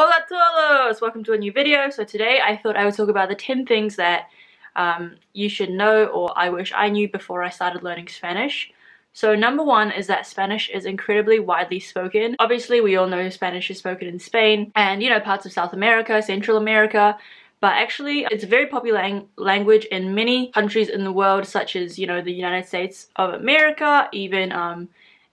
Hola todos! Welcome to a new video. So today I thought I would talk about the 10 things that you should know, or I wish I knew before I started learning Spanish. So number one is that Spanish is incredibly widely spoken. Obviously we all know Spanish is spoken in Spain and parts of South America, Central America, but actually it's a very popular language in many countries in the world, such as the United States of America, even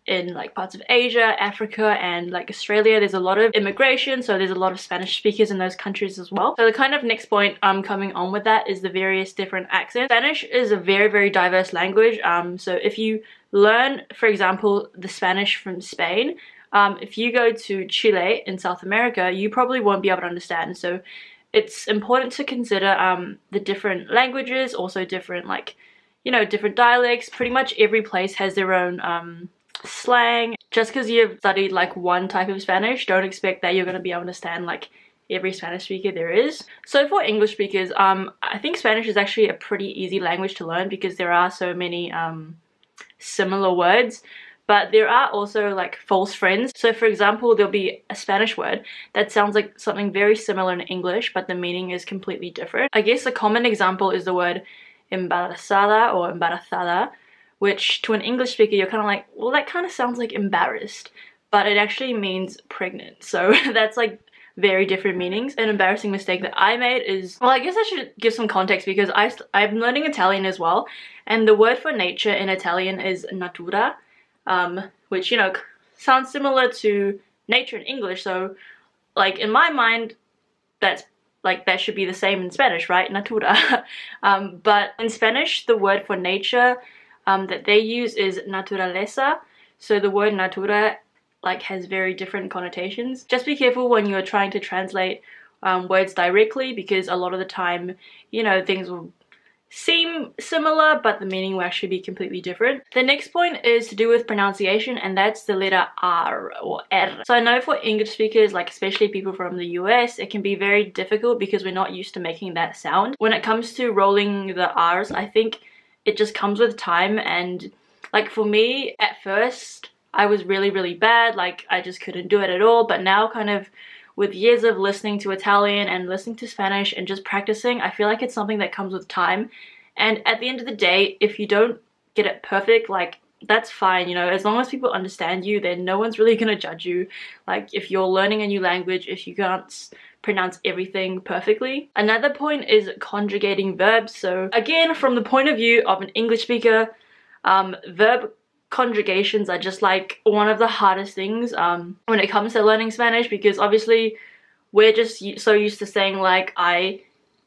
in like parts of Asia, Africa, and like Australia. There's a lot of immigration, so there's a lot of Spanish speakers in those countries as well. So the kind of next point coming on with that is the various different accents. Spanish is a very diverse language. So if you learn, for example, the Spanish from Spain, if you go to Chile in South America, you probably won't be able to understand. So it's important to consider the different languages, also different different dialects. Pretty much every place has their own slang. Just because you've studied like one type of Spanish, don't expect that you're going to be able to understand like every Spanish speaker there is. So for English speakers, I think Spanish is actually a pretty easy language to learn because there are so many similar words, but there are also like false friends. So for example, there'll be a Spanish word that sounds like something very similar in English, but the meaning is completely different. I guess a common example is the word embarazada or embarazada, which to an English speaker you're kind of like, well, that kind of sounds like embarrassed, but it actually means pregnant. So that's like very different meanings. An embarrassing mistake that I made is, well, I guess I should give some context because I'm learning Italian as well, and the word for nature in Italian is natura, which sounds similar to nature in English. So like in my mind, that should be the same in Spanish, right? Natura. But in Spanish, the word for nature that they use is naturaleza. So the word natura has very different connotations. Just be careful when you're trying to translate words directly, because a lot of the time things will seem similar but the meaning will actually be completely different. The next point is to do with pronunciation, and that's the letter R or R. So I know for English speakers, like especially people from the US, it can be very difficult because we're not used to making that sound. When it comes to rolling the R's, I think it just comes with time, and like for me at first I was really bad, like I just couldn't do it at all, but now kind of with years of listening to Italian and listening to Spanish and just practicing, I feel like it's something that comes with time. And at the end of the day, if you don't get it perfect, like that's fine, as long as people understand you, then no one's really gonna judge you. Like if you're learning a new language, if you can't pronounce everything perfectly. Another point is conjugating verbs. So again, from the point of view of an English speaker, verb conjugations are just like one of the hardest things when it comes to learning Spanish, because obviously we're just so used to saying like I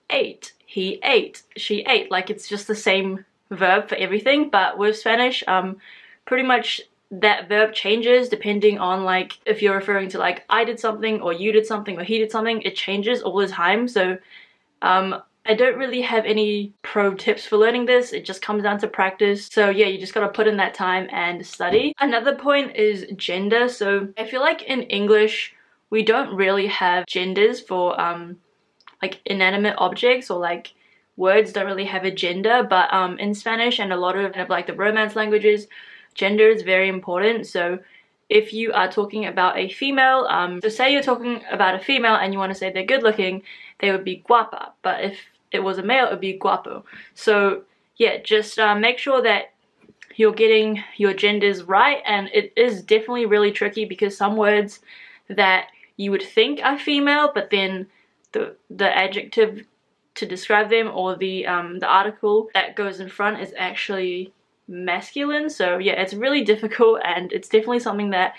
ate, he ate, she ate, like it's just the same verb for everything. But with Spanish, pretty much that verb changes depending on like if you're referring to like I did something or you did something or he did something. It changes all the time. So I don't really have any pro tips for learning this. It just comes down to practice. So yeah, you just gotta put in that time and study. Another point is gender. So I feel like in English we don't really have genders for like inanimate objects, or like words don't really have a gender, but in Spanish and a lot of like the Romance languages, gender is very important. So if you are talking about a female, so say you're talking about a female and you want to say they're good looking, they would be guapa, but if it was a male, it would be guapo. So yeah, just make sure that you're getting your genders right. And it is definitely really tricky because some words that you would think are female, but then the adjective to describe them or the article that goes in front is actually masculine. So yeah, it's really difficult, and it's definitely something that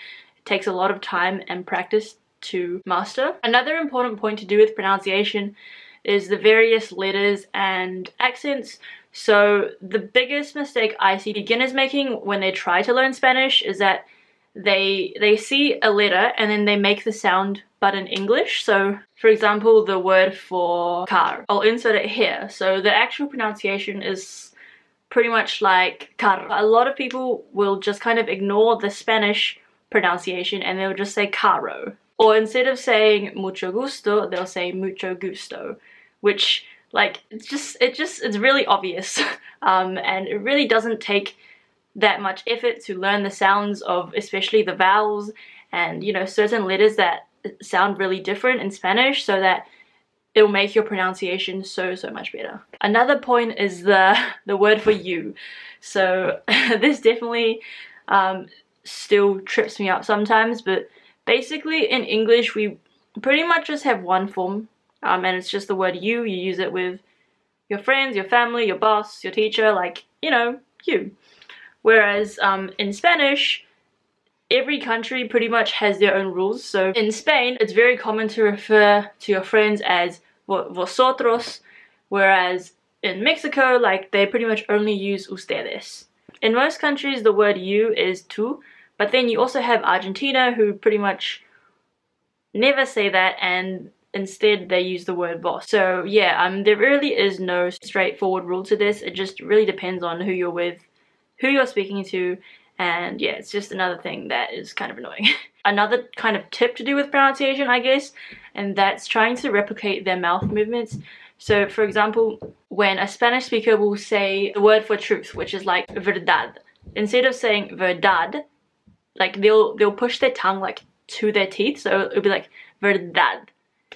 takes a lot of time and practice to master. Another important point to do with pronunciation is the various letters and accents. So the biggest mistake I see beginners making when they try to learn Spanish is that they see a letter and then they make the sound but in English. So for example, the word for car, I'll insert it here. So the actual pronunciation is pretty much like carro. A lot of people will just kind of ignore the Spanish pronunciation and they'll just say carro. Or instead of saying mucho gusto, they'll say mucho gusto, which like it's really obvious. And it really doesn't take that much effort to learn the sounds of especially the vowels and certain letters that sound really different in Spanish so that it'll make your pronunciation so much better. Another point is the word for you. So this definitely still trips me up sometimes, but basically in English we pretty much just have one form, and it's just the word you. You use it with your friends, your family, your boss, your teacher, like, you know, you. Whereas in Spanish, every country pretty much has their own rules. So in Spain, it's very common to refer to your friends as vosotros, whereas in Mexico, like, they pretty much only use ustedes. In most countries, the word you is tú, but then you also have Argentina, who pretty much never say that, and instead they use the word vos. So yeah, there really is no straightforward rule to this. It just really depends on who you're with, who you're speaking to, and yeah, it's just another thing that is kind of annoying. Another kind of tip to do with pronunciation, I guess, and that's trying to replicate their mouth movements. So for example, when a Spanish speaker will say the word for truth, which is like verdad, instead of saying verdad, like they'll push their tongue like to their teeth, so it'll be like verdad.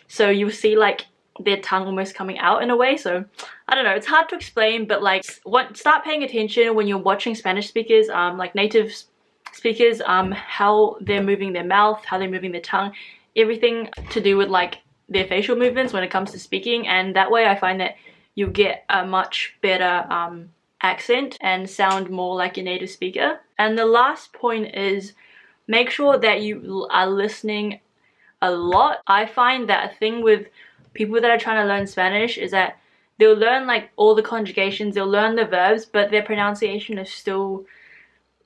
So you'll see like their tongue almost coming out in a way. So I don't know, it's hard to explain, but like start paying attention when you're watching Spanish speakers, like native speakers, how they're moving their mouth, how they're moving their tongue, everything to do with like their facial movements when it comes to speaking, and that way I find that you'll get a much better accent and sound more like a native speaker. And the last point is make sure that you are listening a lot. I find that a thing with people that are trying to learn Spanish is that they'll learn like all the conjugations, they'll learn the verbs, but their pronunciation is still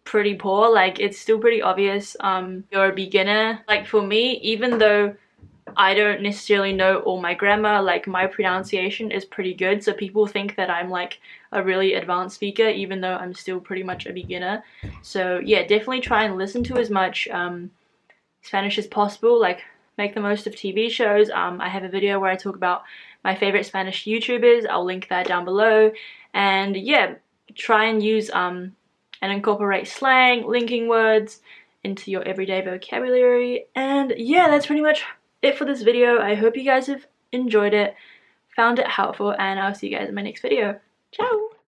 pretty poor. Like, it's still pretty obvious you're a beginner. Like for me, even though I don't necessarily know all my grammar, like my pronunciation is pretty good, so people think that I'm like a really advanced speaker even though I'm still pretty much a beginner. So yeah, definitely try and listen to as much Spanish as possible. Like, make the most of TV shows. I have a video where I talk about my favorite Spanish YouTubers. I'll link that down below. And yeah, try and use and incorporate slang, linking words into your everyday vocabulary. And yeah, that's pretty much it for this video. I hope you guys have enjoyed it, found it helpful, and I'll see you guys in my next video. Ciao!